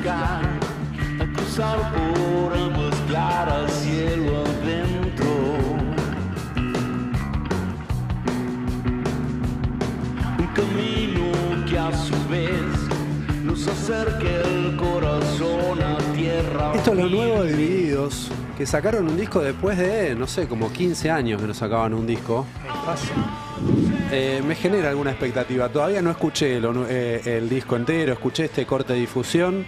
buscar, a cruzar por aguas claras, cielo adentro. Un camino que a su vez nos acerque el corazón a tierra. Esto es lo nuevo de Divididos, que sacaron un disco después de, no sé, como 15 años que no sacaban un disco. Me genera alguna expectativa. Todavía no escuché el disco entero, escuché este corte de difusión,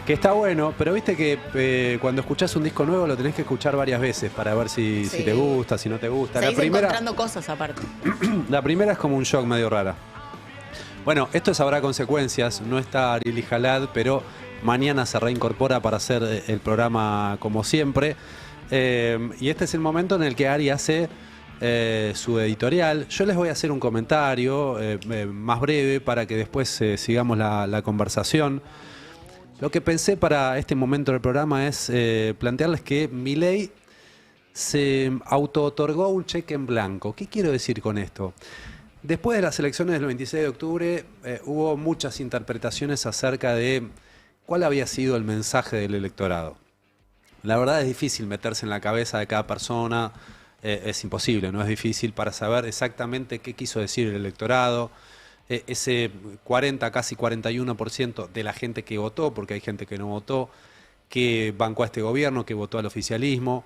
que está bueno, pero viste que cuando escuchás un disco nuevo lo tenés que escuchar varias veces para ver si te gusta, si no te gusta. Seguís encontrando cosas aparte. La primera es como un shock medio rara. Bueno, esto Habrá Consecuencias, no está Ariel Jalad, pero mañana se reincorpora para hacer el programa como siempre. Y este es el momento en el que Ari hace su editorial. Yo les voy a hacer un comentario más breve para que después sigamos la conversación. Lo que pensé para este momento del programa es plantearles que Milei se auto-otorgó un cheque en blanco. ¿Qué quiero decir con esto? Después de las elecciones del 26 de octubre hubo muchas interpretaciones acerca de cuál había sido el mensaje del electorado. La verdad es difícil meterse en la cabeza de cada persona, es imposible, no es difícil para saber exactamente qué quiso decir el electorado. Ese 40, casi 41% de la gente que votó, porque hay gente que no votó, que bancó a este gobierno, que votó al oficialismo.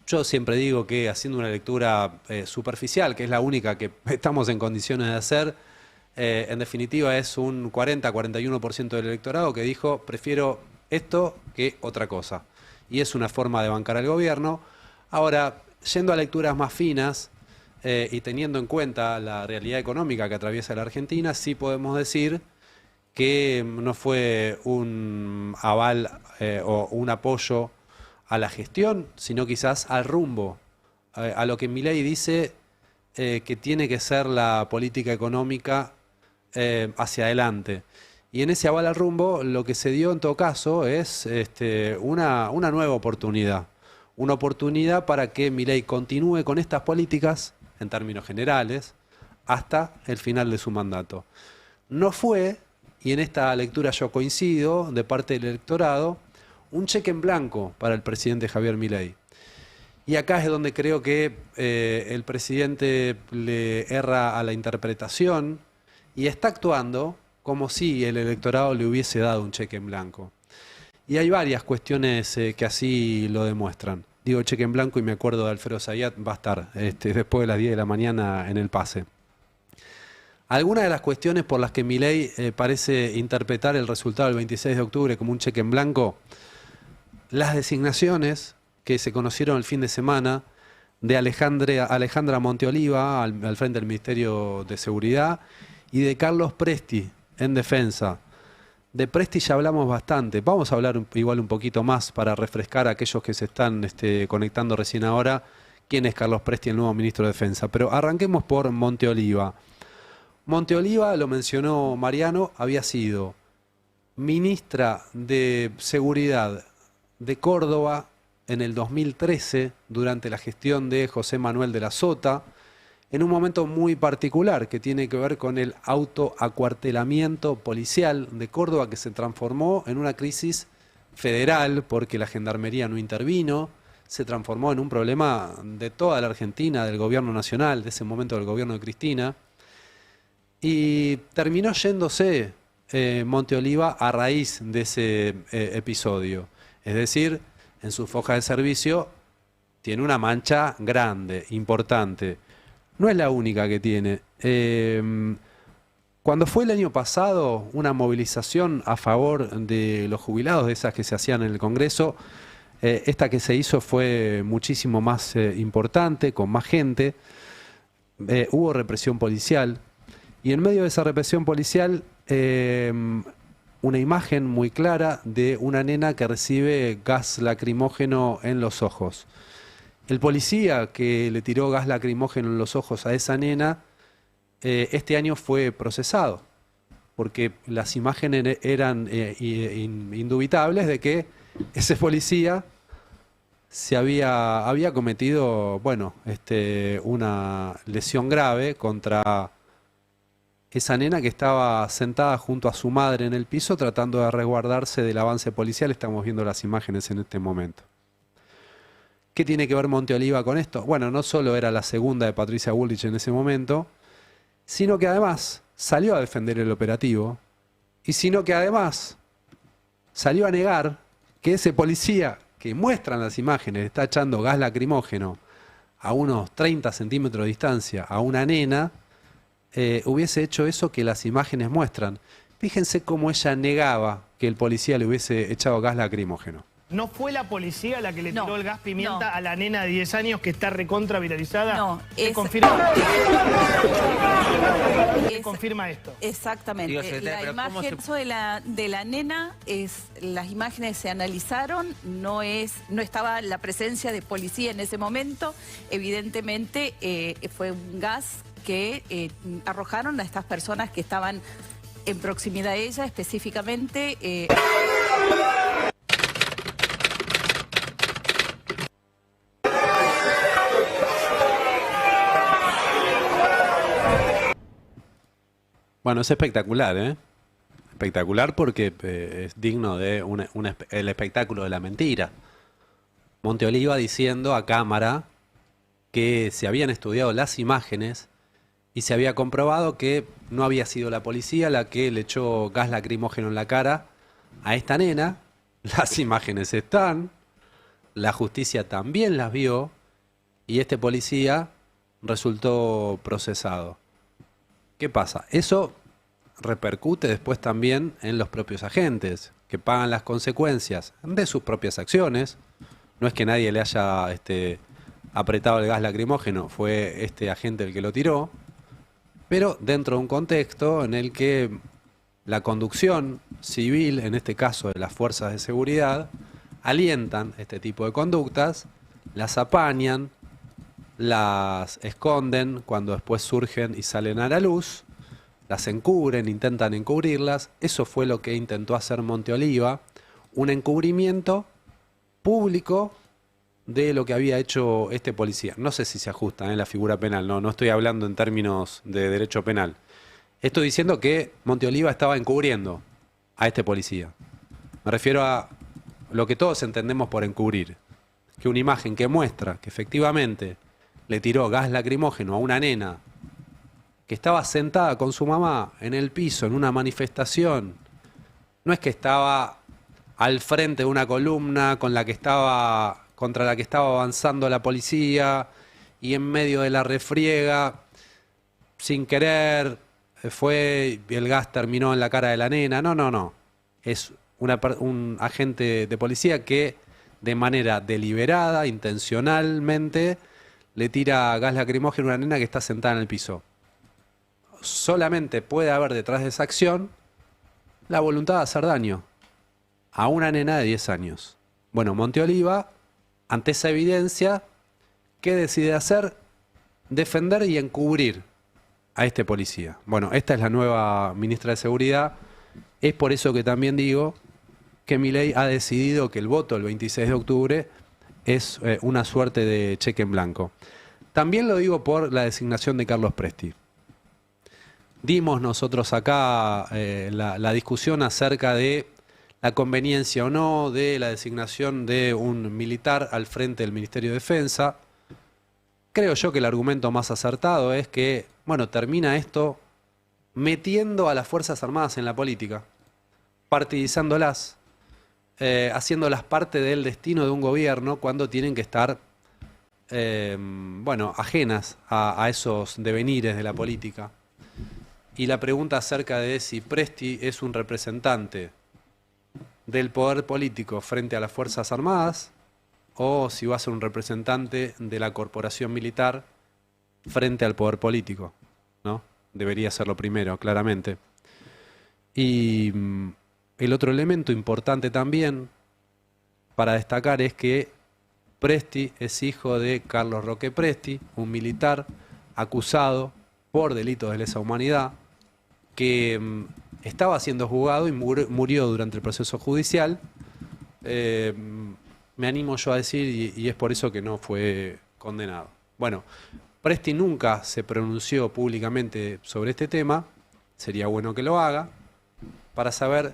Yo siempre digo que haciendo una lectura superficial, que es la única que estamos en condiciones de hacer, en definitiva es un 40-41% del electorado que dijo prefiero esto que otra cosa. Y es una forma de bancar al gobierno. Ahora, yendo a lecturas más finas y teniendo en cuenta la realidad económica que atraviesa la Argentina, sí podemos decir que no fue un aval o un apoyo a la gestión, sino quizás al rumbo, a lo que Milei dice que tiene que ser la política económica hacia adelante. Y en ese aval al rumbo lo que se dio en todo caso es una nueva oportunidad. Una oportunidad para que Milei continúe con estas políticas, en términos generales, hasta el final de su mandato. No fue, y en esta lectura yo coincido, de parte del electorado, un cheque en blanco para el presidente Javier Milei. Y acá es donde creo que el presidente le erra a la interpretación y está actuando como si el electorado le hubiese dado un cheque en blanco. Y hay varias cuestiones que así lo demuestran. Digo cheque en blanco y me acuerdo de Alfredo Zayat, va a estar después de las 10 de la mañana en el pase. Algunas de las cuestiones por las que Milei parece interpretar el resultado del 26 de octubre como un cheque en blanco, las designaciones que se conocieron el fin de semana de Alejandra Monteoliva al frente del Ministerio de Seguridad y de Carlos Presti en Defensa. De Presti ya hablamos bastante. Vamos a hablar igual un poquito más para refrescar a aquellos que se están conectando recién ahora quién es Carlos Presti, el nuevo ministro de Defensa. Pero arranquemos por Monteoliva. Monteoliva, lo mencionó Mariano, había sido ministra de Seguridad de Córdoba en el 2013, durante la gestión de José Manuel de la Sota, en un momento muy particular que tiene que ver con el autoacuartelamiento policial de Córdoba, que se transformó en una crisis federal porque la Gendarmería no intervino, se transformó en un problema de toda la Argentina, del gobierno nacional, de ese momento del gobierno de Cristina, y terminó yéndose Monteoliva a raíz de ese episodio. Es decir, en su foja de servicio tiene una mancha grande, importante. No es la única que tiene. Cuando fue el año pasado una movilización a favor de los jubilados, de esas que se hacían en el Congreso, esta que se hizo fue muchísimo más importante, con más gente. Hubo represión policial. Y en medio de esa represión policial, una imagen muy clara de una nena que recibe gas lacrimógeno en los ojos. El policía que le tiró gas lacrimógeno en los ojos a esa nena, este año fue procesado, porque las imágenes eran indubitables de que ese policía había cometido, una lesión grave contra esa nena que estaba sentada junto a su madre en el piso tratando de resguardarse del avance policial. Estamos viendo las imágenes en este momento. ¿Qué tiene que ver Monte Oliva con esto? Bueno, no solo era la segunda de Patricia Bullrich en ese momento, sino que además salió a defender el operativo, y sino que además salió a negar que ese policía que muestran las imágenes está echando gas lacrimógeno a unos 30 centímetros de distancia a una nena, hubiese hecho eso que las imágenes muestran. Fíjense cómo ella negaba que el policía le hubiese echado gas lacrimógeno. ¿No fue la policía la que le tiró el gas pimienta no. a la nena de 10 años que está recontra viralizada? No, ¿Qué es... confirma? ¿Qué confirma esto? Exactamente. Digo, secretaria, La pero ¿cómo imagen de la nena, las imágenes se analizaron, no estaba la presencia de policía en ese momento. Evidentemente fue un gas que arrojaron a estas personas que estaban en proximidad de ella, específicamente... Bueno, es espectacular, ¿eh? Espectacular porque es digno de el espectáculo de la mentira. Monte Oliva diciendo a cámara que se habían estudiado las imágenes y se había comprobado que no había sido la policía la que le echó gas lacrimógeno en la cara a esta nena. Las imágenes están, la justicia también las vio y este policía resultó procesado. ¿Qué pasa? Eso repercute después también en los propios agentes, que pagan las consecuencias de sus propias acciones. No es que nadie le haya apretado el gas lacrimógeno, fue este agente el que lo tiró, pero dentro de un contexto en el que la conducción civil, en este caso de las fuerzas de seguridad, alientan este tipo de conductas, las apañan, las esconden cuando después surgen y salen a la luz, las encubren, intentan encubrirlas. Eso fue lo que intentó hacer Monte Oliva, un encubrimiento público de lo que había hecho este policía. No sé si se ajusta la figura penal, no estoy hablando en términos de derecho penal. Estoy diciendo que Monte Oliva estaba encubriendo a este policía. Me refiero a lo que todos entendemos por encubrir, que una imagen que muestra que efectivamente le tiró gas lacrimógeno a una nena que estaba sentada con su mamá en el piso en una manifestación. No es que estaba al frente de una columna contra la que estaba avanzando la policía y en medio de la refriega, sin querer, fue y el gas terminó en la cara de la nena. No. Es un agente de policía que de manera deliberada, intencionalmente, le tira gas lacrimógeno a una nena que está sentada en el piso. Solamente puede haber detrás de esa acción la voluntad de hacer daño a una nena de 10 años. Bueno, Monte Oliva, ante esa evidencia, ¿qué decide hacer? Defender y encubrir a este policía. Bueno, esta es la nueva ministra de Seguridad. Es por eso que también digo que Milei ha decidido que el voto el 26 de octubre es una suerte de cheque en blanco. También lo digo por la designación de Carlos Presti. Dimos nosotros acá la discusión acerca de la conveniencia o no de la designación de un militar al frente del Ministerio de Defensa. Creo yo que el argumento más acertado es que, bueno, termina esto metiendo a las Fuerzas Armadas en la política, partidizándolas, haciéndolas parte del destino de un gobierno cuando tienen que estar, ajenas a esos devenires de la política. Y la pregunta acerca de si Presti es un representante del poder político frente a las Fuerzas Armadas o si va a ser un representante de la corporación militar frente al poder político, ¿no? Debería ser lo primero, claramente. Y el otro elemento importante también para destacar es que Presti es hijo de Carlos Roque Presti, un militar acusado por delitos de lesa humanidad, que estaba siendo juzgado y murió durante el proceso judicial. Me animo yo a decir, y es por eso que no fue condenado. Bueno, Presti nunca se pronunció públicamente sobre este tema, sería bueno que lo haga, para saber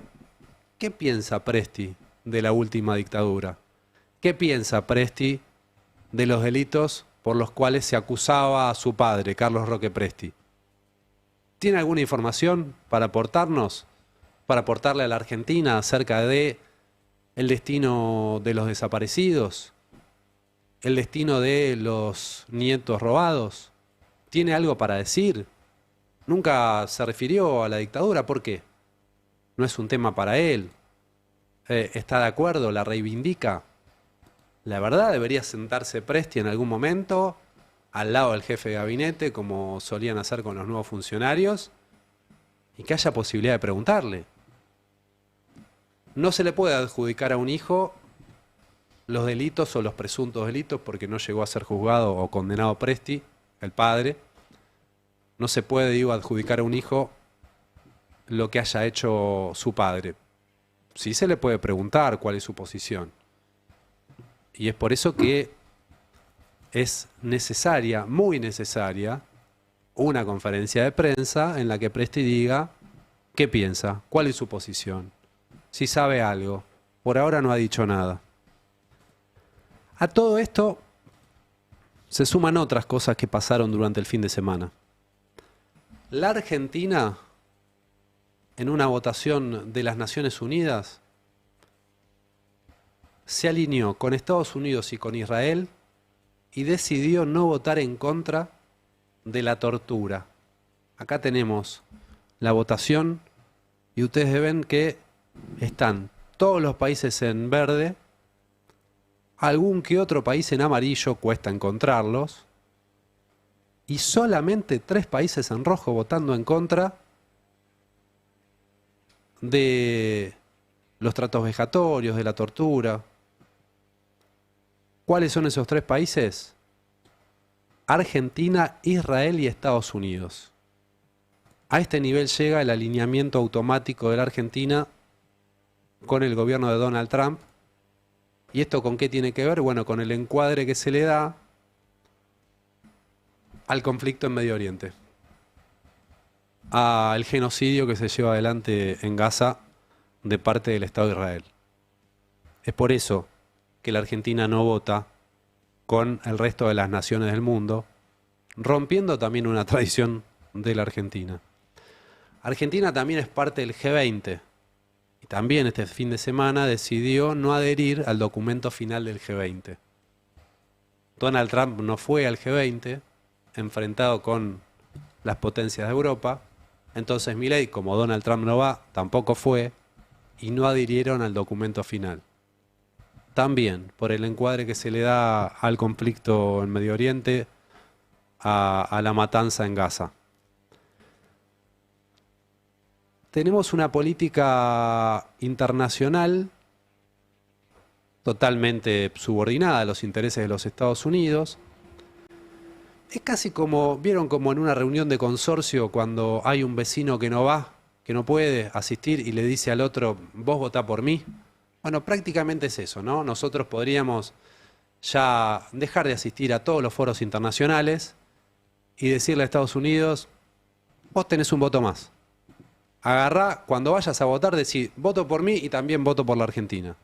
qué piensa Presti de la última dictadura. ¿Qué piensa Presti de los delitos por los cuales se acusaba a su padre, Carlos Roque Presti? ¿Tiene alguna información para aportarnos, para aportarle a la Argentina acerca de el destino de los desaparecidos, el destino de los nietos robados? ¿Tiene algo para decir? Nunca se refirió a la dictadura. ¿Por qué? No es un tema para él. ¿Está de acuerdo? ¿La reivindica? La verdad, debería sentarse Presti en algún momento al lado del jefe de gabinete, como solían hacer con los nuevos funcionarios, y que haya posibilidad de preguntarle. No se le puede adjudicar a un hijo los delitos o los presuntos delitos porque no llegó a ser juzgado o condenado Presti, el padre. No se puede, digo, adjudicar a un hijo lo que haya hecho su padre. Sí se le puede preguntar cuál es su posición. Y es por eso que es necesaria, muy necesaria, una conferencia de prensa en la que Presti diga qué piensa, cuál es su posición, si sabe algo. Por ahora no ha dicho nada. A todo esto se suman otras cosas que pasaron durante el fin de semana. La Argentina, en una votación de las Naciones Unidas, se alineó con Estados Unidos y con Israel y decidió no votar en contra de la tortura. Acá tenemos la votación y ustedes ven que están todos los países en verde, algún que otro país en amarillo, cuesta encontrarlos, y solamente 3 países en rojo votando en contra de los tratos vejatorios, de la tortura. ¿Cuáles son esos 3 países? Argentina, Israel y Estados Unidos. A este nivel llega el alineamiento automático de la Argentina con el gobierno de Donald Trump. ¿Y esto con qué tiene que ver? Bueno, con el encuadre que se le da al conflicto en Medio Oriente, al genocidio que se lleva adelante en Gaza de parte del Estado de Israel. Es por eso que la Argentina no vota con el resto de las naciones del mundo, rompiendo también una tradición de la Argentina. Argentina también es parte del G20 y también este fin de semana decidió no adherir al documento final del G20. Donald Trump no fue al G20, enfrentado con las potencias de Europa, entonces Milei, como Donald Trump no va, tampoco fue y no adhirieron al documento final. También por el encuadre que se le da al conflicto en Medio Oriente, a la matanza en Gaza. Tenemos una política internacional totalmente subordinada a los intereses de los Estados Unidos. Es casi como, ¿vieron como en una reunión de consorcio cuando hay un vecino que no va, que no puede asistir y le dice al otro, vos votá por mí? Bueno, prácticamente es eso, ¿no? Nosotros podríamos ya dejar de asistir a todos los foros internacionales y decirle a Estados Unidos, vos tenés un voto más. Agarrá, cuando vayas a votar, decís, voto por mí y también voto por la Argentina.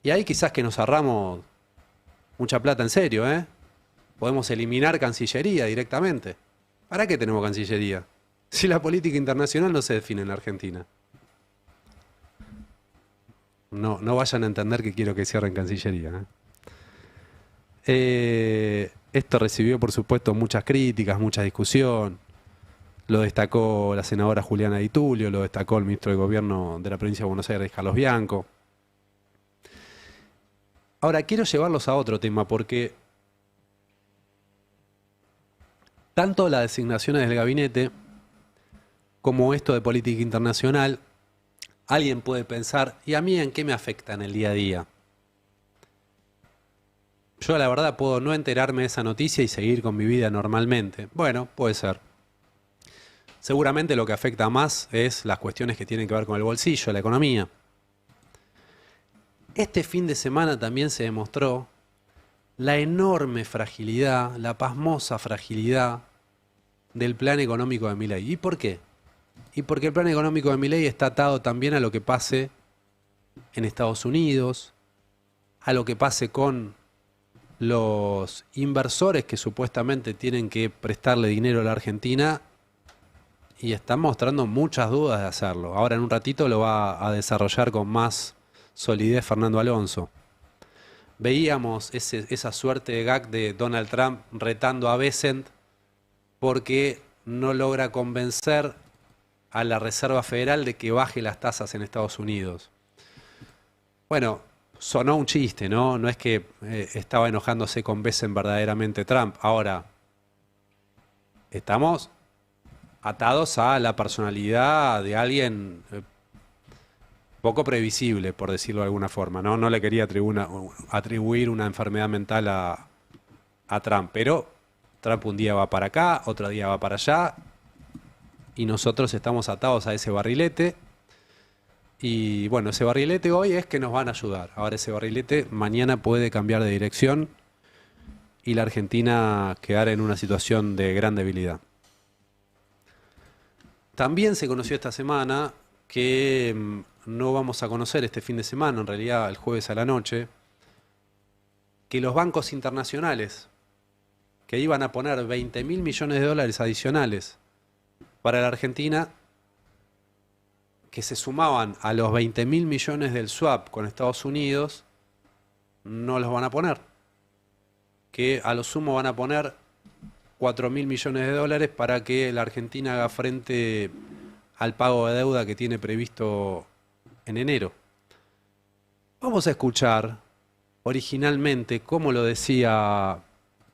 Y ahí quizás que nos ahorramos mucha plata en serio, ¿eh? Podemos eliminar Cancillería directamente. ¿Para qué tenemos Cancillería? Si la política internacional no se define en la Argentina. No vayan a entender que quiero que cierren Cancillería, ¿eh? Esto recibió, por supuesto, muchas críticas, mucha discusión. Lo destacó la senadora Juliana Di Tulio, lo destacó el ministro de Gobierno de la provincia de Buenos Aires, Carlos Bianco. Ahora, quiero llevarlos a otro tema, porque tanto las designaciones del gabinete como esto de política internacional, alguien puede pensar, ¿y a mí en qué me afecta en el día a día? Yo la verdad puedo no enterarme de esa noticia y seguir con mi vida normalmente. Bueno, puede ser. Seguramente lo que afecta más es las cuestiones que tienen que ver con el bolsillo, la economía. Este fin de semana también se demostró la enorme fragilidad, la pasmosa fragilidad del plan económico de Milei. ¿Y por qué? y porque el plan económico de Milei está atado también a lo que pase en Estados Unidos, a lo que pase con los inversores que supuestamente tienen que prestarle dinero a la Argentina y están mostrando muchas dudas de hacerlo. Ahora en un ratito lo va a desarrollar con más solidez Fernando Alonso. Veíamos esa suerte de gag de Donald Trump retando a Bessent porque no logra convencer a la Reserva Federal de que baje las tasas en Estados Unidos. Bueno, sonó un chiste, ¿no? No es que estaba enojándose con Bessent verdaderamente Trump. Ahora, estamos atados a la personalidad de alguien poco previsible, por decirlo de alguna forma, ¿no? No le quería atribuir una enfermedad mental a Trump, pero Trump un día va para acá, otro día va para allá, y nosotros estamos atados a ese barrilete. Y bueno, ese barrilete hoy es que nos van a ayudar. Ahora ese barrilete mañana puede cambiar de dirección y la Argentina quedar en una situación de gran debilidad. También se conoció esta semana que no vamos a conocer este fin de semana, en realidad el jueves a la noche, que los bancos internacionales que iban a poner 20.000 millones de dólares adicionales para la Argentina, que se sumaban a los 20.000 millones del swap con Estados Unidos, no los van a poner. Que a lo sumo van a poner 4.000 millones de dólares para que la Argentina haga frente al pago de deuda que tiene previsto en enero. Vamos a escuchar originalmente cómo lo decía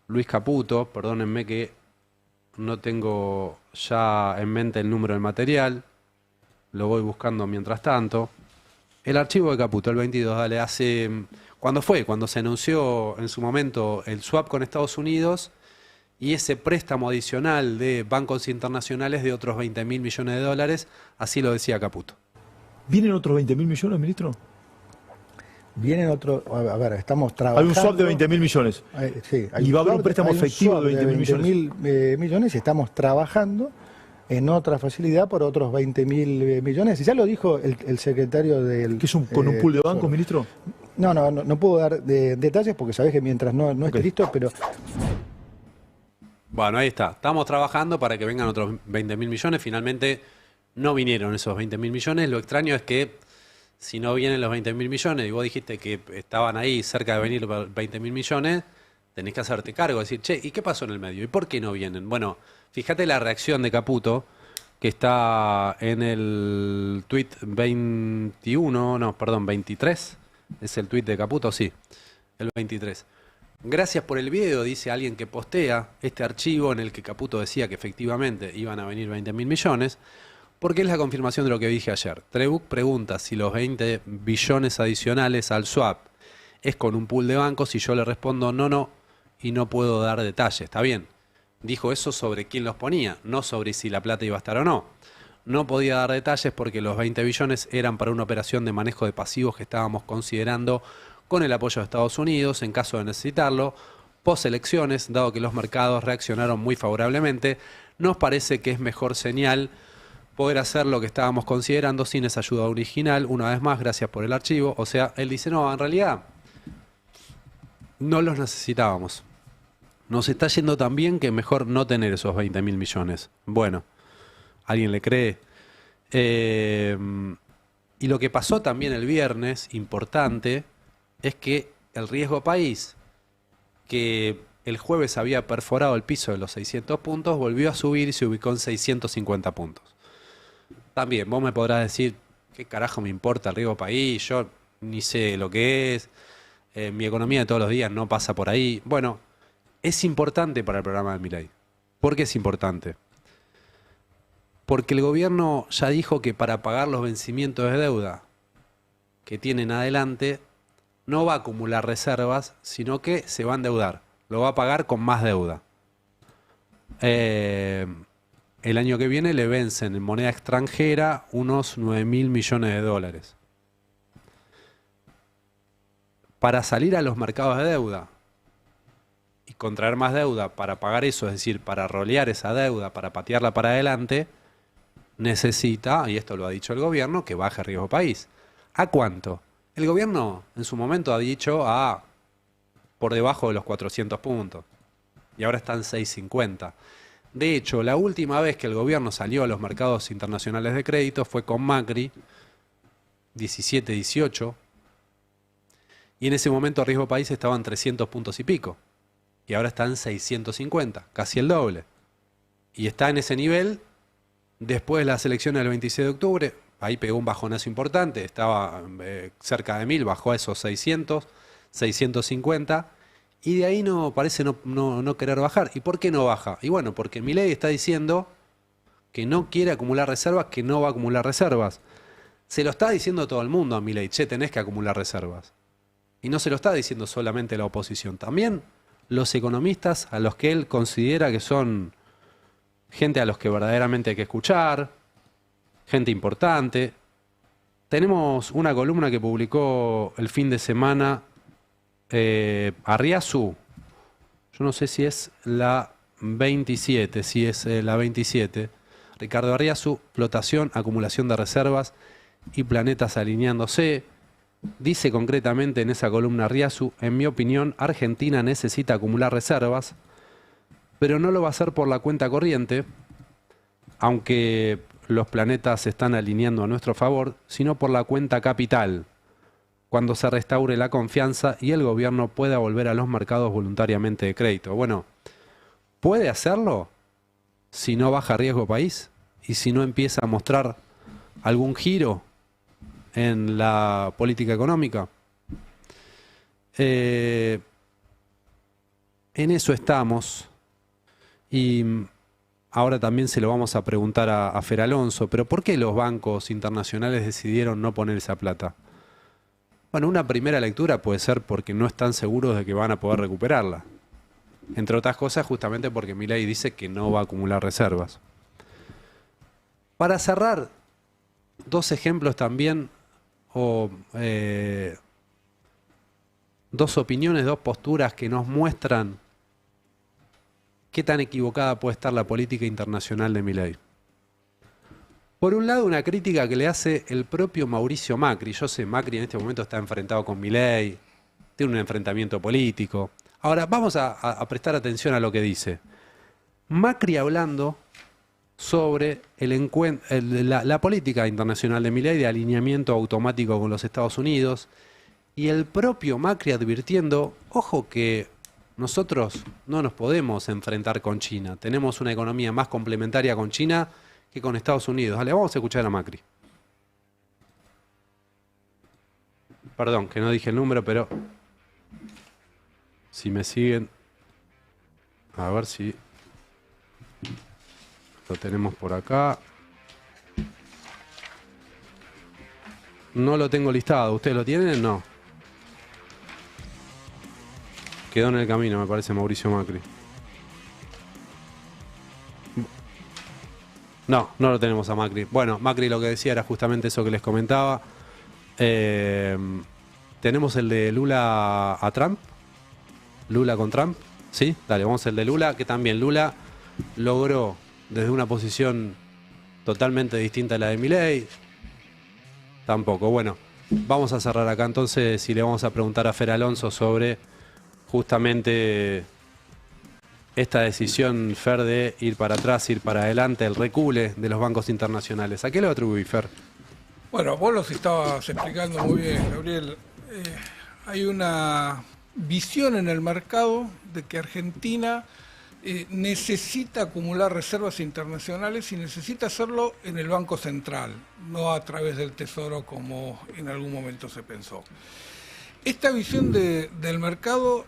Luis Caputo. Perdónenme que no tengo ya en mente el número del material. Lo voy buscando mientras tanto. El archivo de Caputo, el 22, dale, ¿cuándo fue? Cuando se anunció en su momento el swap con Estados Unidos y ese préstamo adicional de bancos internacionales de otros 20.000 millones de dólares, así lo decía Caputo. ¿Vienen otros 20.000 millones, ministro? Vienen otros, a ver, estamos trabajando. Hay un swap de 20.000 millones. Sí, y va a haber un préstamo efectivo de 20.000 millones. Millones y estamos trabajando en otra facilidad por otros 20.000 millones. Y ya lo dijo el secretario del... ¿Qué es con un pool de bancos, ministro? No puedo dar detalles porque sabés que mientras no esté listo, pero... Bueno, ahí está. Estamos trabajando para que vengan otros 20.000 millones. Finalmente no vinieron esos 20.000 millones. Lo extraño es que si no vienen los 20.000 millones y vos dijiste que estaban ahí cerca de venir los 20.000 millones, tenés que hacerte cargo, decir, che, ¿y qué pasó en el medio? ¿Y por qué no vienen? Bueno, fíjate la reacción de Caputo, que está en el tuit 23, es el tuit de Caputo, sí, el 23. Gracias por el video, dice alguien que postea este archivo en el que Caputo decía que efectivamente iban a venir 20.000 millones, porque es la confirmación de lo que dije ayer. Trebuch pregunta si los 20 billones adicionales al swap es con un pool de bancos y yo le respondo no, y no puedo dar detalles. Está bien, dijo eso sobre quién los ponía, no sobre si la plata iba a estar o no. No podía dar detalles porque los 20 billones eran para una operación de manejo de pasivos que estábamos considerando con el apoyo de Estados Unidos en caso de necesitarlo. Post elecciones, dado que los mercados reaccionaron muy favorablemente, nos parece que es mejor señal poder hacer lo que estábamos considerando sin esa ayuda original. Una vez más, gracias por el archivo. O sea, él dice, no, en realidad no los necesitábamos. Nos está yendo tan bien que mejor no tener esos 20.000 millones. Bueno, ¿alguien le cree? Y lo que pasó también el viernes, importante, es que el riesgo país, que el jueves había perforado el piso de los 600 puntos, volvió a subir y se ubicó en 650 puntos. También vos me podrás decir, ¿qué carajo me importa el riesgo país? Yo ni sé lo que es. Mi economía de todos los días no pasa por ahí. Bueno, es importante para el programa de Milei. ¿Por qué es importante? Porque el gobierno ya dijo que para pagar los vencimientos de deuda que tienen adelante, no va a acumular reservas, sino que se va a endeudar. Lo va a pagar con más deuda. El año que viene le vencen en moneda extranjera unos 9.000 millones de dólares. Para salir a los mercados de deuda y contraer más deuda para pagar eso, es decir, para rolear esa deuda, para patearla para adelante, necesita, y esto lo ha dicho el gobierno, que baje riesgo país. ¿A cuánto? El gobierno en su momento ha dicho por debajo de los 400 puntos. Y ahora están 650. De hecho, la última vez que el gobierno salió a los mercados internacionales de crédito fue con Macri, 17-18. Y en ese momento riesgo país estaba en 300 puntos y pico. Y ahora está en 650, casi el doble. Y está en ese nivel después de las elecciones del 26 de octubre. Ahí pegó un bajonazo importante, estaba cerca de 1000, bajó a esos 600, 650. Y de ahí parece no querer bajar. ¿Y por qué no baja? Y bueno, porque Milei está diciendo que no quiere acumular reservas, que no va a acumular reservas. Se lo está diciendo todo el mundo a Milei, che, tenés que acumular reservas. Y no se lo está diciendo solamente la oposición, también los economistas a los que él considera que son gente a los que verdaderamente hay que escuchar, gente importante. Tenemos una columna que publicó el fin de semana Arriazu, yo no sé si es la 27, si es la 27, Ricardo Arriazu, flotación, acumulación de reservas y planetas alineándose. Dice concretamente en esa columna Arriazu, en mi opinión, Argentina necesita acumular reservas, pero no lo va a hacer por la cuenta corriente, aunque los planetas se están alineando a nuestro favor, sino por la cuenta capital, cuando se restaure la confianza y el gobierno pueda volver a los mercados voluntariamente de crédito. Bueno, ¿puede hacerlo si no baja riesgo país y si no empieza a mostrar algún giro en la política económica? En eso estamos, y ahora también se lo vamos a preguntar a Fer Alonso, pero ¿por qué los bancos internacionales decidieron no poner esa plata? Bueno, una primera lectura puede ser porque no están seguros de que van a poder recuperarla. Entre otras cosas, justamente porque Milei dice que no va a acumular reservas. Para cerrar, dos ejemplos también, dos opiniones, dos posturas que nos muestran qué tan equivocada puede estar la política internacional de Milei. Por un lado, una crítica que le hace el propio Mauricio Macri. Yo sé, Macri en este momento está enfrentado con Milei, tiene un enfrentamiento político. Ahora, vamos a prestar atención a lo que dice. Macri hablando sobre la política internacional de Milei de alineamiento automático con los Estados Unidos, y el propio Macri advirtiendo, ojo que nosotros no nos podemos enfrentar con China, tenemos una economía más complementaria con China que con Estados Unidos. Dale, vamos a escuchar a Macri. Perdón, que no dije el número, pero si me siguen, a ver si lo tenemos por acá. No lo tengo listado. ¿Ustedes lo tienen? No. Quedó en el camino, me parece, Mauricio Macri. No, no lo tenemos a Macri. Bueno, Macri lo que decía era justamente eso que les comentaba. Tenemos el de Lula a Trump. Lula con Trump. Sí, dale, vamos al de Lula, que también Lula logró desde una posición totalmente distinta a la de Milei. Tampoco. Bueno, vamos a cerrar acá entonces y le vamos a preguntar a Fer Alonso sobre justamente esta decisión, Fer, de ir para atrás, ir para adelante, el recule de los bancos internacionales. ¿A qué lo atribuís, Fer? Bueno, vos los estabas explicando muy bien, Gabriel. Hay una visión en el mercado de que Argentina necesita acumular reservas internacionales y necesita hacerlo en el Banco Central, no a través del Tesoro como en algún momento se pensó. Esta visión del mercado